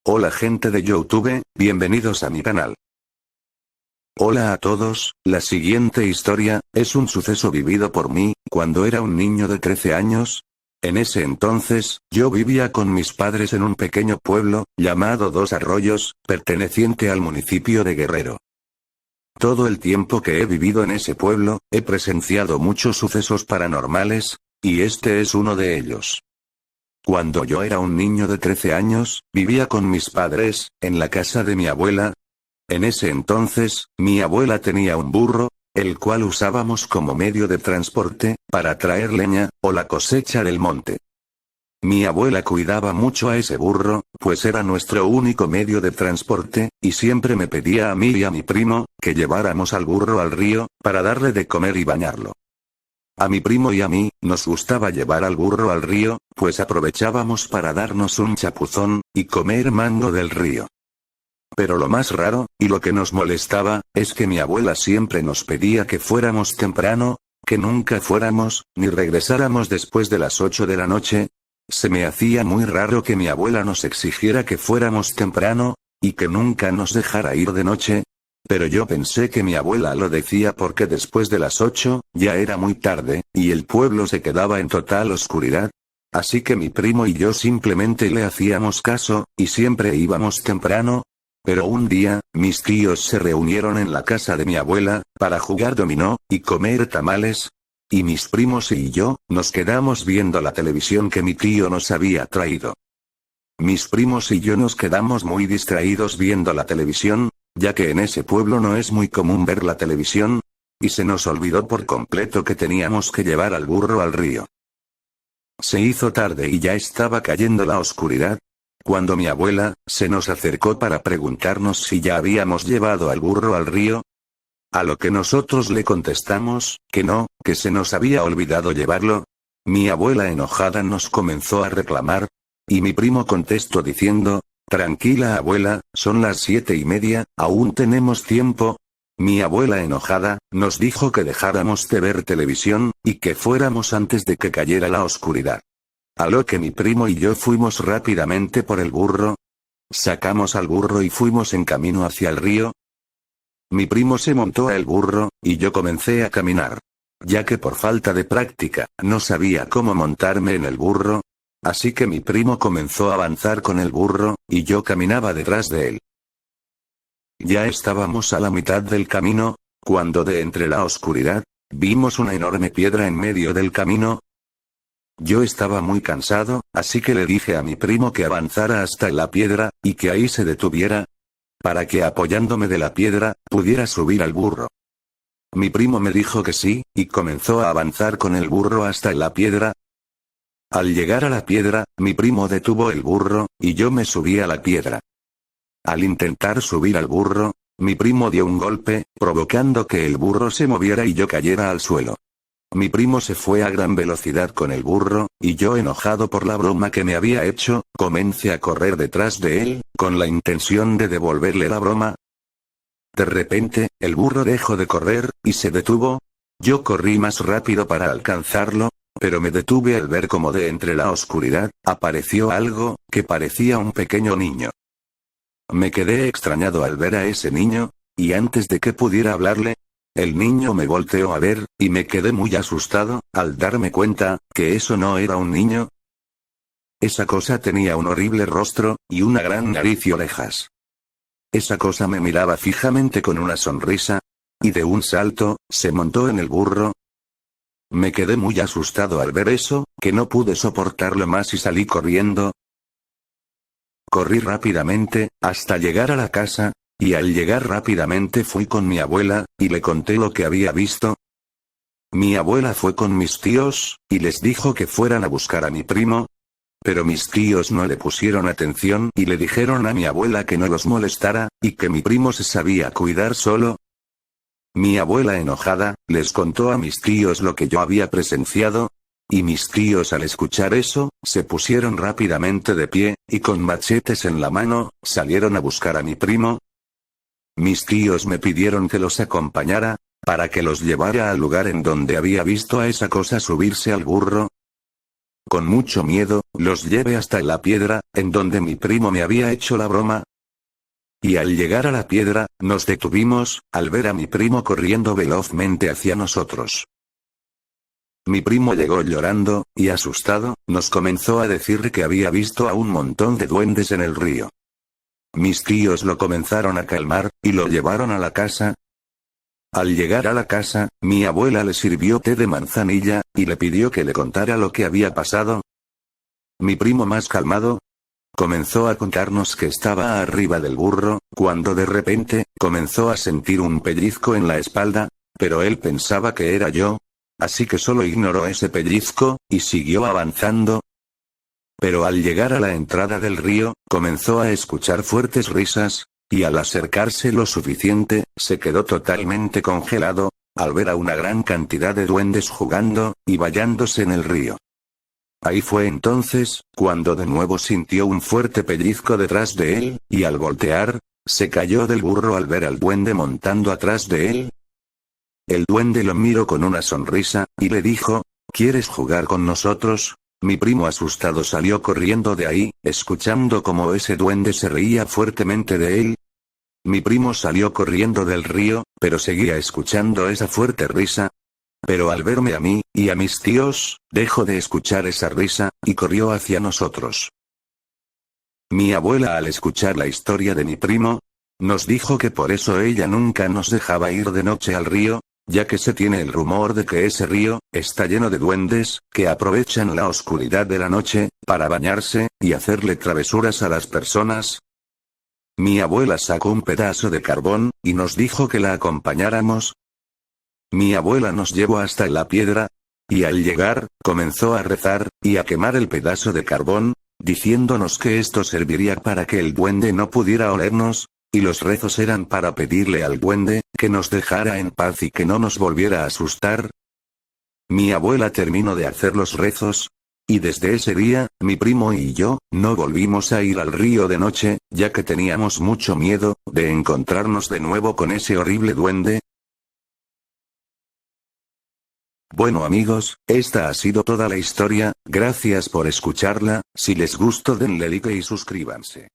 Hola gente de YouTube, bienvenidos a mi canal. Hola a todos, la siguiente historia, es un suceso vivido por mí, cuando era un niño de 13 años. En ese entonces, yo vivía con mis padres en un pequeño pueblo, llamado Dos Arroyos, perteneciente al municipio de Guerrero. Todo el tiempo que he vivido en ese pueblo, he presenciado muchos sucesos paranormales, y este es uno de ellos. Cuando yo era un niño de 13 años, vivía con mis padres, en la casa de mi abuela. En ese entonces, mi abuela tenía un burro, el cual usábamos como medio de transporte, para traer leña, o la cosecha del monte. Mi abuela cuidaba mucho a ese burro, pues era nuestro único medio de transporte, y siempre me pedía a mí y a mi primo, que lleváramos al burro al río, para darle de comer y bañarlo. A mi primo y a mí, nos gustaba llevar al burro al río, pues aprovechábamos para darnos un chapuzón, y comer mango del río. Pero lo más raro, y lo que nos molestaba, es que mi abuela siempre nos pedía que fuéramos temprano, que nunca fuéramos, ni regresáramos después de las 8 de la noche. Se me hacía muy raro que mi abuela nos exigiera que fuéramos temprano, y que nunca nos dejara ir de noche. Pero yo pensé que mi abuela lo decía porque después de las 8, ya era muy tarde, y el pueblo se quedaba en total oscuridad. Así que mi primo y yo simplemente le hacíamos caso, y siempre íbamos temprano. Pero un día, mis tíos se reunieron en la casa de mi abuela, para jugar dominó, y comer tamales. Y mis primos y yo, nos quedamos viendo la televisión que mi tío nos había traído. Mis primos y yo nos quedamos muy distraídos viendo la televisión, ya que en ese pueblo no es muy común ver la televisión, y se nos olvidó por completo que teníamos que llevar al burro al río. Se hizo tarde y ya estaba cayendo la oscuridad, cuando mi abuela se nos acercó para preguntarnos si ya habíamos llevado al burro al río. A lo que nosotros le contestamos, que no, que se nos había olvidado llevarlo. Mi abuela enojada nos comenzó a reclamar, y mi primo contestó diciendo: «Tranquila abuela, son las 7:30, aún tenemos tiempo». Mi abuela enojada, nos dijo que dejáramos de ver televisión, y que fuéramos antes de que cayera la oscuridad. A lo que mi primo y yo fuimos rápidamente por el burro. Sacamos al burro y fuimos en camino hacia el río. Mi primo se montó al burro, y yo comencé a caminar. Ya que por falta de práctica, no sabía cómo montarme en el burro. Así que mi primo comenzó a avanzar con el burro, y yo caminaba detrás de él. Ya estábamos a la mitad del camino, cuando de entre la oscuridad, vimos una enorme piedra en medio del camino. Yo estaba muy cansado, así que le dije a mi primo que avanzara hasta la piedra, y que ahí se detuviera, para que apoyándome de la piedra, pudiera subir al burro. Mi primo me dijo que sí, y comenzó a avanzar con el burro hasta la piedra. Al llegar a la piedra, mi primo detuvo el burro, y yo me subí a la piedra. Al intentar subir al burro, mi primo dio un golpe, provocando que el burro se moviera y yo cayera al suelo. Mi primo se fue a gran velocidad con el burro, y yo, enojado por la broma que me había hecho, comencé a correr detrás de él, con la intención de devolverle la broma. De repente, el burro dejó de correr, y se detuvo. Yo corrí más rápido para alcanzarlo, pero me detuve al ver como de entre la oscuridad, apareció algo, que parecía un pequeño niño. Me quedé extrañado al ver a ese niño, y antes de que pudiera hablarle, el niño me volteó a ver, y me quedé muy asustado, al darme cuenta, que eso no era un niño. Esa cosa tenía un horrible rostro, y una gran nariz y orejas. Esa cosa me miraba fijamente con una sonrisa, y de un salto, se montó en el burro. Me quedé muy asustado al ver eso, que no pude soportarlo más y salí corriendo. Corrí rápidamente, hasta llegar a la casa. Y al llegar rápidamente fui con mi abuela, y le conté lo que había visto. Mi abuela fue con mis tíos, y les dijo que fueran a buscar a mi primo. Pero mis tíos no le pusieron atención y le dijeron a mi abuela que no los molestara, y que mi primo se sabía cuidar solo. Mi abuela enojada, les contó a mis tíos lo que yo había presenciado. Y mis tíos al escuchar eso, se pusieron rápidamente de pie, y con machetes en la mano, salieron a buscar a mi primo. Mis tíos me pidieron que los acompañara, para que los llevara al lugar en donde había visto a esa cosa subirse al burro. con mucho miedo, los llevé hasta la piedra, en donde mi primo me había hecho la broma. Y al llegar a la piedra, nos detuvimos, al ver a mi primo corriendo velozmente hacia nosotros. Mi primo llegó llorando, y asustado, nos comenzó a decir que había visto a un montón de duendes en el río. Mis tíos lo comenzaron a calmar, y lo llevaron a la casa. Al llegar a la casa, mi abuela le sirvió té de manzanilla, y le pidió que le contara lo que había pasado. Mi primo, más calmado, comenzó a contarnos que estaba arriba del burro, cuando de repente, comenzó a sentir un pellizco en la espalda, pero él pensaba que era yo, así que solo ignoró ese pellizco, y siguió avanzando. Pero al llegar a la entrada del río, comenzó a escuchar fuertes risas, y al acercarse lo suficiente, se quedó totalmente congelado, al ver a una gran cantidad de duendes jugando, y bañándose en el río. Ahí fue entonces, cuando de nuevo sintió un fuerte pellizco detrás de él, y al voltear, se cayó del burro al ver al duende montando atrás de él. El duende lo miró con una sonrisa, y le dijo, ¿quieres jugar con nosotros? Mi primo asustado salió corriendo de ahí, escuchando cómo ese duende se reía fuertemente de él. Mi primo salió corriendo del río, pero seguía escuchando esa fuerte risa. Pero al verme a mí, y a mis tíos, dejó de escuchar esa risa, y corrió hacia nosotros. Mi abuela, al escuchar la historia de mi primo, nos dijo que por eso ella nunca nos dejaba ir de noche al río, ya que se tiene el rumor de que ese río está lleno de duendes, que aprovechan la oscuridad de la noche, para bañarse, y hacerle travesuras a las personas. Mi abuela sacó un pedazo de carbón, y nos dijo que la acompañáramos. Mi abuela nos llevó hasta la piedra, y al llegar, comenzó a rezar, y a quemar el pedazo de carbón, diciéndonos que esto serviría para que el duende no pudiera olernos, y los rezos eran para pedirle al duende, que nos dejara en paz y que no nos volviera a asustar. Mi abuela terminó de hacer los rezos, y desde ese día, mi primo y yo, no volvimos a ir al río de noche, ya que teníamos mucho miedo, de encontrarnos de nuevo con ese horrible duende. Bueno amigos, esta ha sido toda la historia, gracias por escucharla, si les gustó denle like y suscríbanse.